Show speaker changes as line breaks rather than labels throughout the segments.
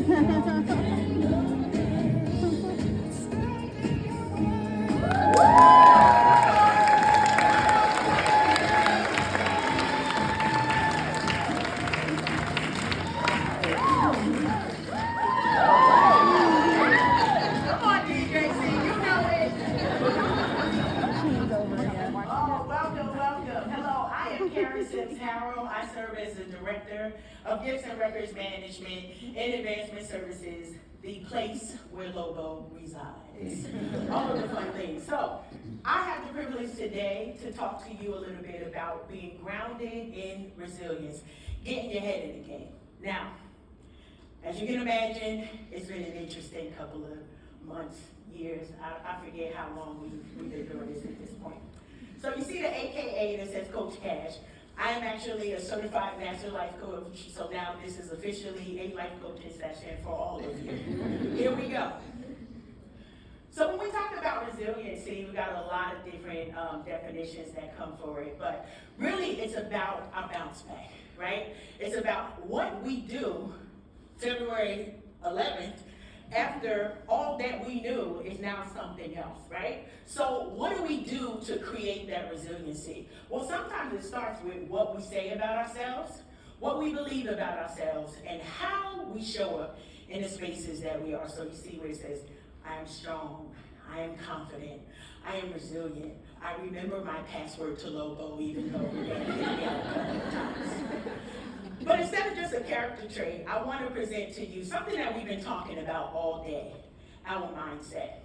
on, DJC, you know it. Oh, welcome. Hello, I am Karen Sims Harrell. I serve as the Director of Gifts and Records Management and Advancement Services, the place where Lobo resides. All of the fun things. So, I have the privilege today to talk to you a little bit about being grounded in resilience, getting your head in the game. Now, as you can imagine, it's been an interesting couple of months, years. I forget how long we've been doing this at this point. So you see the AKA that says Coach KASH. I am actually a certified master life coach, so now this is officially a life coaching session for all of you. Here we go. So when we talk about resiliency, we've got a lot of different definitions that come for it, but really it's about our bounce back, right? It's about what we do February 11th, after all that we knew is now something else, right? So what do we do to create that resiliency? Well, sometimes it starts with what we say about ourselves, what we believe about ourselves, and how we show up in the spaces that we are. So you see where it says, I am strong, I am confident, I am resilient. I remember my password to Lobo, even though we got hit me out a couple of times. But instead of just a character trait, I want to present to you something that we've been talking about all day, our mindset.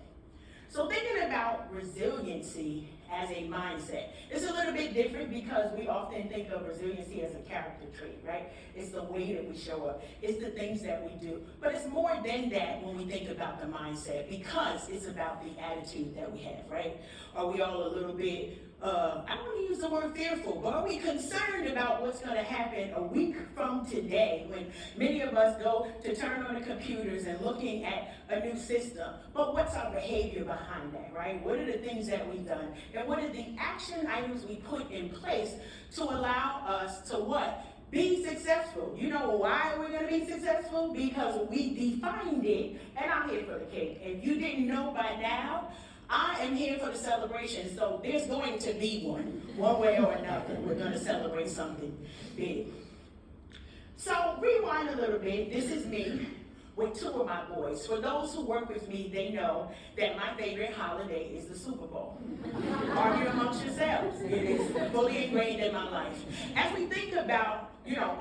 So thinking about resiliency as a mindset, it's a little bit different because we often think of resiliency as a character trait, right? It's the way that we show up. It's the things that we do. But it's more than that when we think about the mindset because it's about the attitude that we have, right? Are we all a little bit I don't want to use the word fearful, but are we concerned about what's going to happen a week from today when many of us go to turn on the computers and looking at a new system? But what's our behavior behind that, right? What are the things that we've done? And what are the action items we put in place to allow us to what? Be successful. You know why we're going to be successful? Because we defined it, and I'm here for the cake. If you didn't know by now, I am here for the celebration, so there's going to be one way or another. We're going to celebrate something big. So rewind a little bit. This is me with two of my boys. For those who work with me, they know that my favorite holiday is the Super Bowl. Argue amongst yourselves. It is fully ingrained in my life. As we think about,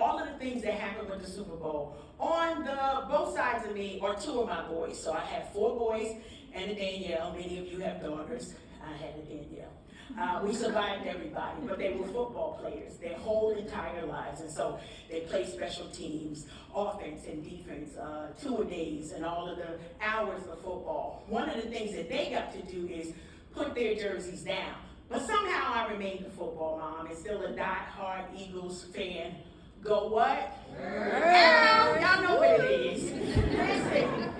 all of the things that happen with the Super Bowl, on both sides of me are two of my boys. So I have 4 boys and a Danielle. Many of you have daughters. I had a Danielle. We survived everybody, but they were football players their whole entire lives. And so they played special teams, offense and defense, 2-a-days, and all of the hours of football. One of the things that they got to do is put their jerseys down. But somehow I remained a football mom and still a die-hard Eagles fan. Go what? Y'all know what it is. Listen.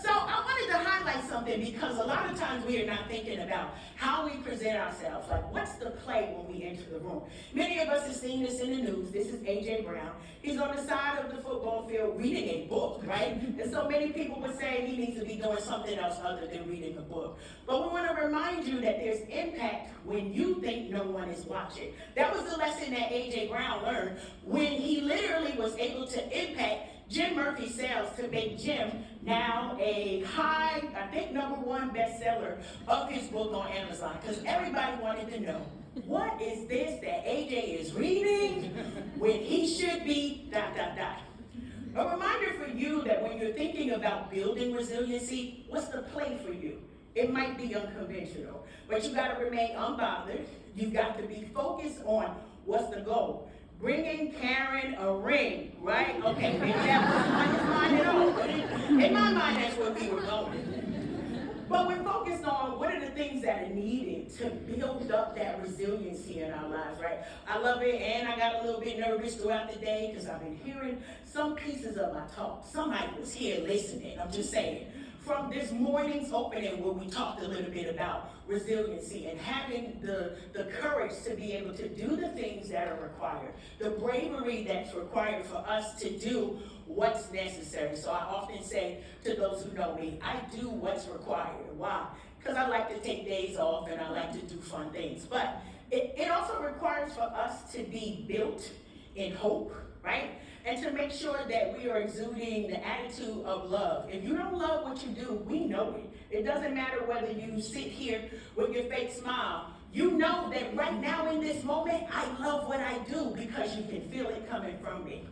So I wanted to highlight something because a lot of times we are not thinking about how we present ourselves. Like, what's the play when we enter the room? Many of us have seen this in the news. This is A.J. Brown. He's on the side of the football field reading a book, right? And so many people would say he needs to be doing something else other than reading a book. But we want to remind you that there's impact when you think no one is watching. That was the lesson that A.J. Brown learned when he literally was able to impact Jim Murphy's sales to make Jim now a high, I think #1 bestseller of his book on Amazon, because everybody wanted to know, what is this that AJ is reading when he should be ... A reminder for you that when you're thinking about building resiliency, what's the play for you? It might be unconventional, but you got to remain unbothered. You've got to be focused on what's the goal. Bringing Karen a ring, right? Okay, maybe that wasn't on his mind at all, but in my mind, that's where we were going. But we're focused on what are the things that are needed to build up that resiliency in our lives, right? I love it, and I got a little bit nervous throughout the day because I've been hearing some pieces of my talk. Somebody was here listening, I'm just saying. from this morning's opening where we talked a little bit about resiliency and having the courage to be able to do the things that are required, the bravery that's required for us to do what's necessary. So I often say to those who know me, I do what's required. Why? Because I like to take days off and I like to do fun things. But it also requires for us to be built in hope, right? And to make sure that we are exuding the attitude of love. If you don't love what you do, we know it. It doesn't matter whether you sit here with your fake smile. You know that right now in this moment, I love what I do because you can feel it coming from me.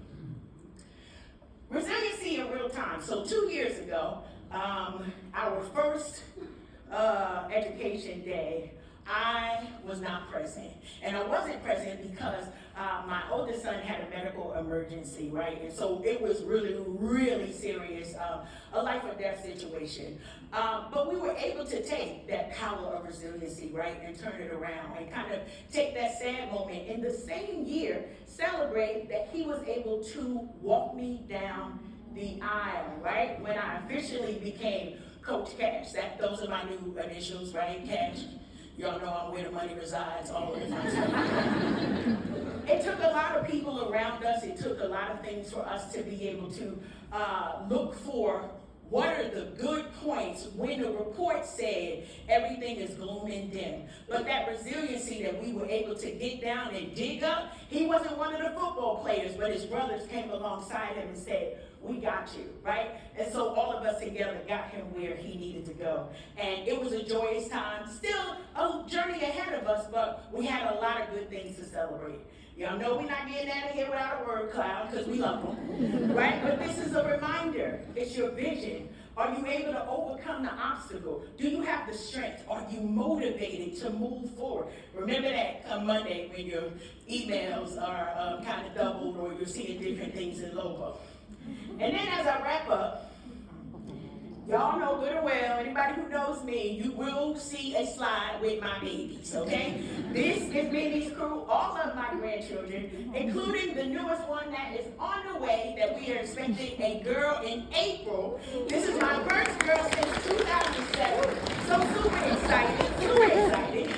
Resiliency in real time. So 2 years ago, our first education day, I was not present. And I wasn't present because my oldest son had a medical emergency, right? And so it was really, really serious, a life or death situation. But we were able to take that power of resiliency, right, and turn it around and kind of take that sad moment in the same year, celebrate that he was able to walk me down the aisle, right? When I officially became Coach Cash. Those are my new initials, right? Cash. Y'all know I'm where the money resides, all of the time. It took a lot of people around us. It took a lot of things for us to be able to look for what are the good points when the report said everything is gloom and dim. But that resiliency that we were able to get down and dig up, he wasn't one of the football players, but his brothers came alongside him and said, we got you, right? And so all of us together got him where he needed to go. And it was a joyous time. Still a journey ahead of us, but we had a lot of good things to celebrate. Y'all know we're not getting out of here without a word cloud because we love them, right? But this is a reminder. It's your vision. Are you able to overcome the obstacle? Do you have the strength? Are you motivated to move forward? Remember that come Monday when your emails are kind of doubled or you're seeing different things in logo. And then as I wrap up, y'all know good and well, anybody who knows me, you will see a slide with my babies, okay? This is Minnie's crew, all of my grandchildren, including the newest one that is on the way, that we are expecting a girl in April. This is my first girl since 2007, so super excited.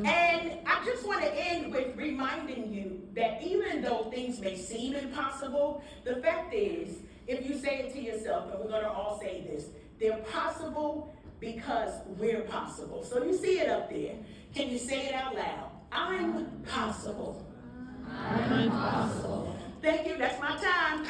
And I just want to end with reminding you that even though things may seem impossible, the fact is, if you say it to yourself, and we're going to all say this, they're possible because we're possible. So you see it up there. Can you say it out loud? I'm possible.
I'm possible.
Thank you. That's my time.